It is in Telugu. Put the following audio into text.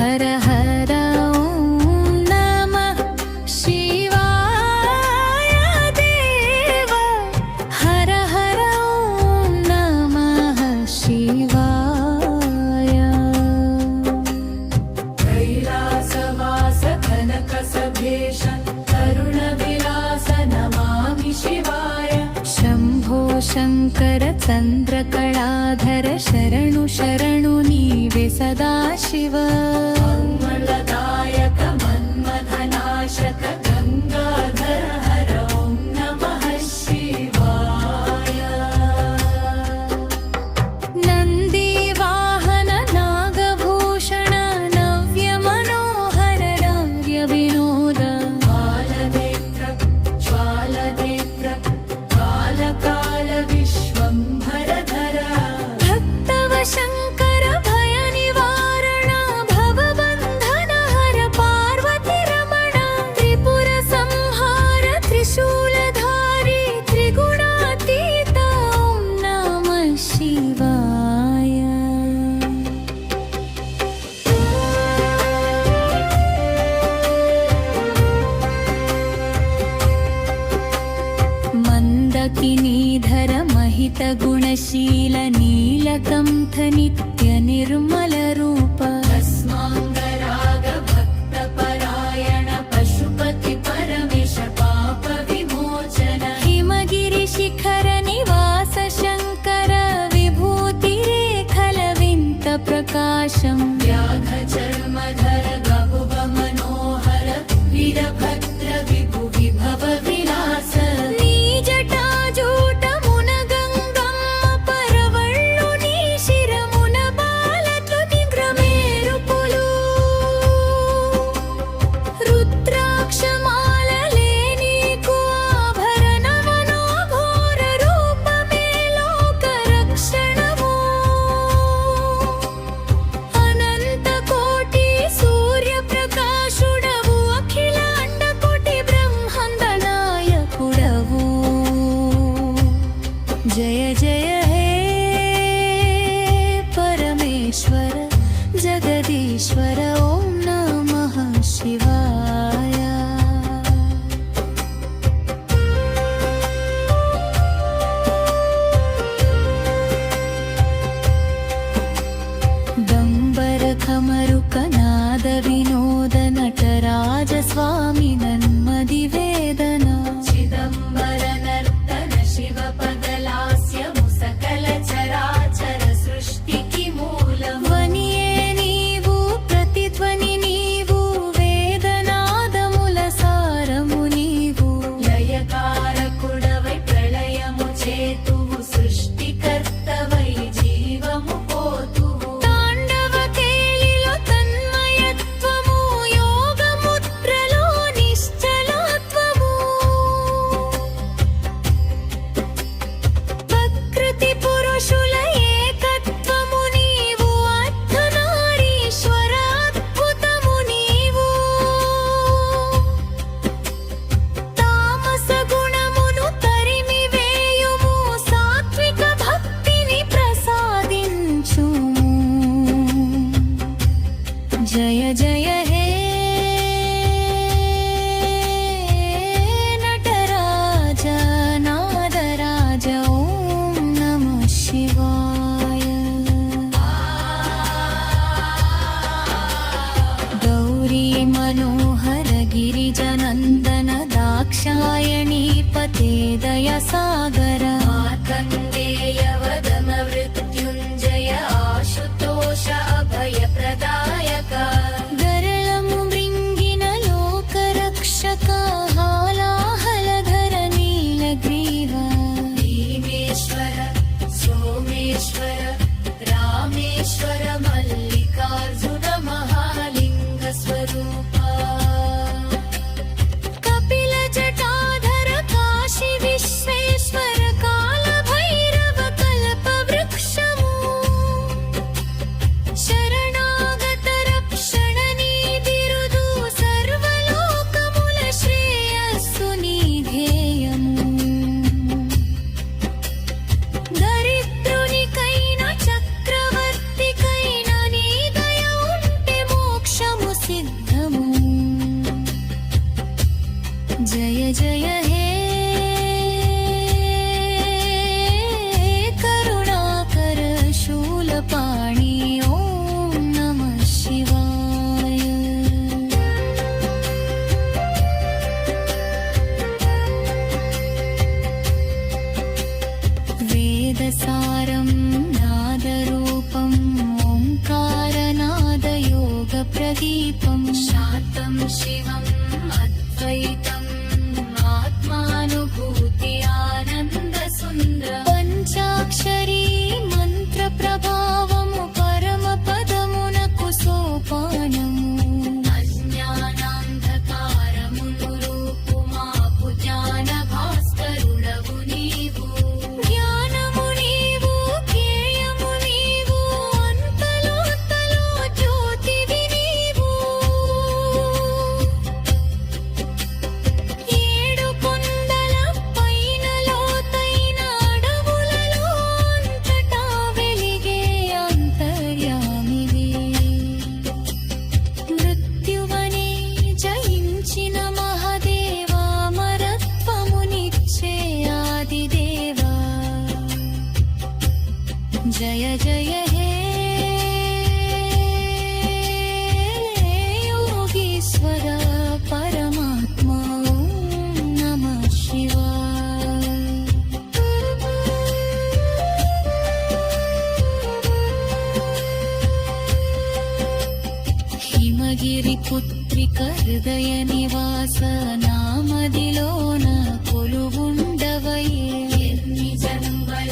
हर हर ॐ नमः शिवाय देव हर हर ॐ नमः शिवाय कैलासवास कनकसभेश तरुणविलास नमामि शिवाय शम्भो शङ्कर चन्द्रकलाधर शरणु शरणु नीवे सदा शिव मङ्गलदायक मन्मथनाशक गङ्गाधर हर ॐ नमः शिवाय नन्दिवाहन नागभूषण नव्य मनोहर नव्य विनोद बालनेत्र ज्वालनेत्र कालकाल विश्वम्भरधर भक्तव शङ्कर भय निवारण भवबन्धन हर पार्वती रमण त्रिपुर संहार त्रिशूलधारी त्रिगुणातीत ॐ नमः शिवाय मन्दकिनीधर महित गुणशील नीलकण्ठ नित्य निर्मल रूप तस्माङ्गराग भक्तपरायण पशुपति परमेश पाप विमोचन हिमगिरि शिखर निवास शङ्कर विभूति रेखल विन्त प्रकाशं व्याघचर्मधर गहुब मनोहर वीरभद्र विभु विभव विलास నీజటాజూట మునగంగమ్మ పరవళ్ళు నీ శిరమున బాలతు నిగ్రమేరుపులు రుద్రాక్షమాలలే నీకు ఆభరణమనో ఘోర రూపమే లోక రక్షణము అనంత కోటి సూర్య ప్రకాశుడవు అఖిలాండ కోటి బ్రహ్మాండ నాయకుడవు जय जय हे परमेश्वर जगदीश्वर ॐ नमः शिवाय डम्बर खमरुकनाद विनोद नटराज स्वामी नन्मदिवेदन चिदम्बर नर्तन शिव पदलास्य मुसकल चराचर सृष्टिकी मूलम् ధ్వనియే నీవు ప్రతిధ్వని నీవు వేదనాదముల సారము నీవు लयकारकुडवै प्रलयमु चेतुवु सृष्टिकर्तवै जीवमु पोतुवु తాండవ కేళిలో తన్మయత్వము యోగముద్రలో నిశ్చలత్వము ప్రకృతి పురుషుల ఏకత్వము నీవు అర్ధనారీశ్వర అద్భుతము నీవు తామస గుణమును తరిమి వేయుము సాత్విక భక్తిని ప్రసాదించుము జయ జయ హే నటరాజ నాదరాజ ఓం నమః శివాయ గౌరీ మనోహర గిరిజనందన దాక్షాయణీ పతే దయ సాగర मार्कण्डेय वदन मृत्युञ्जय आशुतोष अभय प्रदायक గరళము మృంగిన లోకరక్షక హాలాహలధర నీలగ్రీవ भीमेश्वर सोमेश्वर रामेश्वर मल्लिकार्जुन महालिङ्ग स्वरूपा कपिल जटाधर काशी विश्वेश्वर చక్రపాణి ఓం నమః శివాయ వేదసారం నాదరూపం ఓంకారనాదయోగప్రదీపం శాంతం శివం అద్వైతం ఆత్మానుభూతి ఆనంద సుందర పంచాక్షరీ మంత్ర ప్రభావము పరమ పదమునకు సోపానము అజ్ఞానాంధకారమును రూపుమాపు జ్ఞాన భాస్కరుడవు నీవు జ్ఞానము నీవు జ్ఞేయము నీవు అంతలోంతలో జ్యోతివి నీవు ఏడు కొండల పైన లోతైన అడవులలో అంతటా వెలిగే అంతర్యామివి మృత్యువనే జయించిన మహదేవా మరత్వమునిచ్చే ఆదిదేవా జయ జయ హే యోగీశ్వర పరమాత్మా ఓం నమః శివాయ హిమగిరి పుత్రిక హృదయ నివాస నామదిలోన కొలువుండవయ్యే ఎన్ని జన్మల